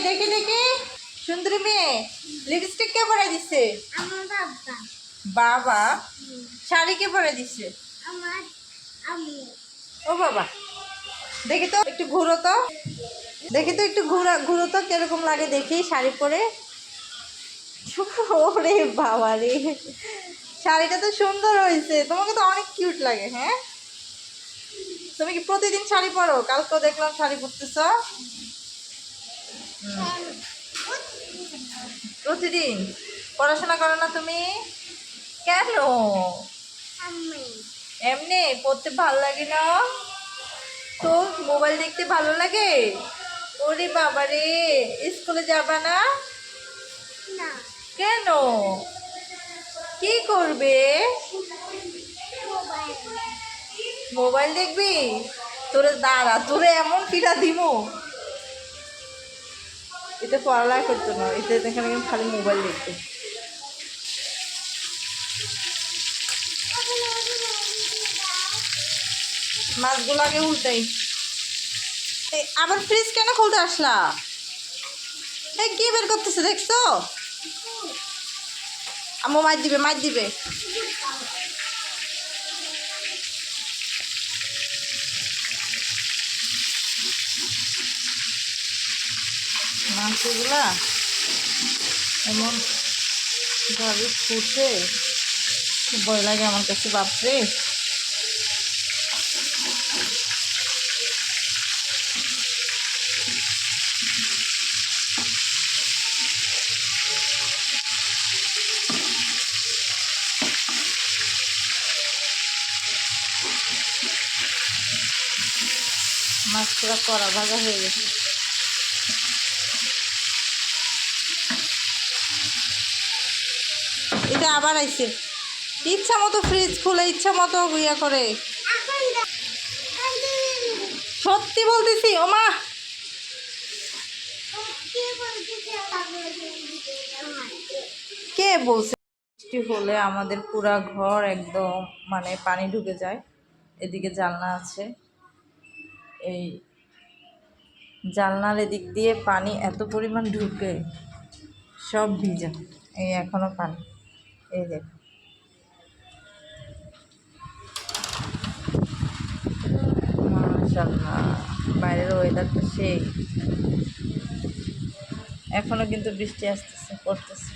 দেখি দেখি সুন্দরী মেয়ে লিপস্টিক কে পরে দিছে? আমার বাবা। বাবা? শাড়ি কে পরে দিছে? আমার আম্মু। ও বাবা, দেখি তো একটু ঘুরো তো, দেখি তো একটু ঘুরো তো কিরকম লাগে দেখি শাড়ি পরে। ওরে বাবা রে, শাড়িটা তো সুন্দর হয়েছে, তোমাকে তো অনেক কিউট লাগে। হ্যাঁ, তুমি কি প্রতিদিন শাড়ি পরো? কালকেও দেখলাম শাড়ি পরতেছ। প্রতিদিন পড়াশোনা করো না তুমি? কেন? আম্মু। এমনি পড়তে ভালো লাগে না তো? মোবাইল দেখতে ভালো লাগে? ওরে বাবা রে, স্কুলে যাবা না? না। কেন? কি করবে? মোবাইল। মোবাইল দেখবি? তোরে দাঁড়া, তোরে এমন পিড়া দিব। এতে পড়ালেখা করতো না, এতে এখানে খালি মোবাইল দেখবে। মাছগুলো আগে উল্টাই। আবার ফ্রিজ কেন খুলতে আসলা? এই কি বের করতেছে দেখছো? আম্মু মাছ দিবে, মাছ দিবে। মাছগুলা এমন ভাবে ফুটে, খুব ভয় লাগে আমার কাছে, বাপরে। মাছ পুরো কড়া ভাজা হয়ে গেছে। এটা আবার আইছে, ইচ্ছা মতো ফ্রিজ খুলে ইচ্ছা মতো ইয়া করে। সত্যি বলতেছি, ও মা। কে বলছে? বৃষ্টি হলে আমাদের পুরা ঘর একদম মানে পানি ঢুকে যায়। এদিকে জানলা আছে, এই জানলার এদিক দিয়ে পানি এত পরিমাণ ঢুকে, সব ভিজা। এই এখনো পানি, এই দেখ। মাশাআল্লাহ, বাইরের ওয়েদারটা সেই। এখনো কিন্তু বৃষ্টি আসতেছে, পড়তেছে।